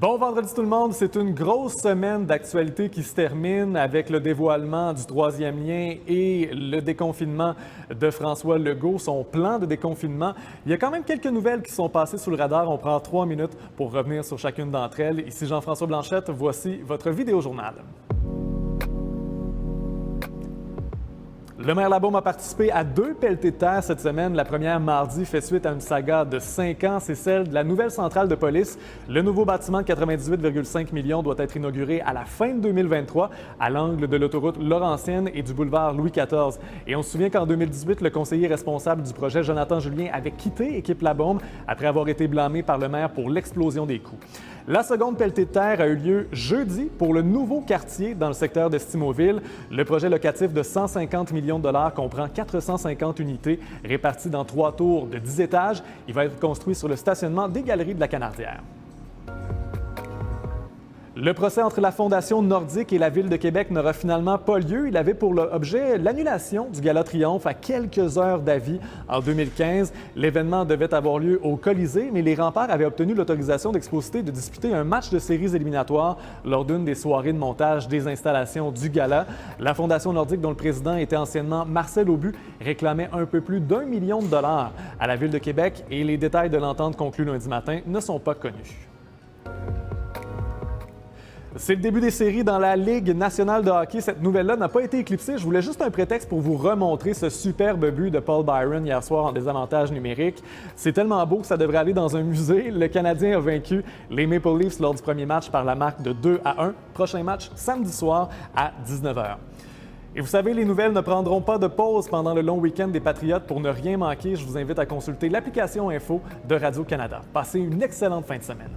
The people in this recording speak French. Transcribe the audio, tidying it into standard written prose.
Bon vendredi tout le monde, c'est une grosse semaine d'actualité qui se termine avec le dévoilement du troisième lien et le déconfinement de François Legault, son plan de déconfinement. Il y a quand même quelques nouvelles qui sont passées sous le radar. On prend 3 minutes pour revenir sur chacune d'entre elles. Ici Jean-François Blanchette, voici votre vidéo-journal. Le maire Labaume a participé à 2 pelletées de terre cette semaine. La première, mardi, fait suite à une saga de 5 ans. C'est celle de la nouvelle centrale de police. Le nouveau bâtiment de 98,5 millions doit être inauguré à la fin de 2023 à l'angle de l'autoroute Laurentienne et du boulevard Louis XIV. Et on se souvient qu'en 2018, le conseiller responsable du projet, Jonathan Julien, avait quitté Équipe Labaume après avoir été blâmé par le maire pour l'explosion des coûts. La seconde pelletée de terre a eu lieu jeudi pour le nouveau quartier dans le secteur d'Estimauville. Le projet locatif de 150 millions de dollars comprend 450 unités réparties dans 3 tours de 10 étages. Il va être construit sur le stationnement des Galeries de la Canardière. Le procès entre la Fondation Nordique et la Ville de Québec n'aura finalement pas lieu. Il avait pour objet l'annulation du Gala Triomphe à quelques heures d'avis en 2015. L'événement devait avoir lieu au Colisée, mais les Remparts avaient obtenu l'autorisation d'Exposité de disputer un match de séries éliminatoires lors d'une des soirées de montage des installations du Gala. La Fondation Nordique, dont le président était anciennement Marcel Aubu, réclamait un peu plus d'1 million de dollars à la Ville de Québec et les détails de l'entente conclue lundi matin ne sont pas connus. C'est le début des séries dans la Ligue nationale de hockey. Cette nouvelle-là n'a pas été éclipsée. Je voulais juste un prétexte pour vous remontrer ce superbe but de Paul Byron hier soir en désavantage numérique. C'est tellement beau que ça devrait aller dans un musée. Le Canadien a vaincu les Maple Leafs lors du premier match par la marque de 2-1. Prochain match samedi soir à 19h. Et vous savez, les nouvelles ne prendront pas de pause pendant le long week-end des Patriotes. Pour ne rien manquer, je vous invite à consulter l'application Info de Radio-Canada. Passez une excellente fin de semaine.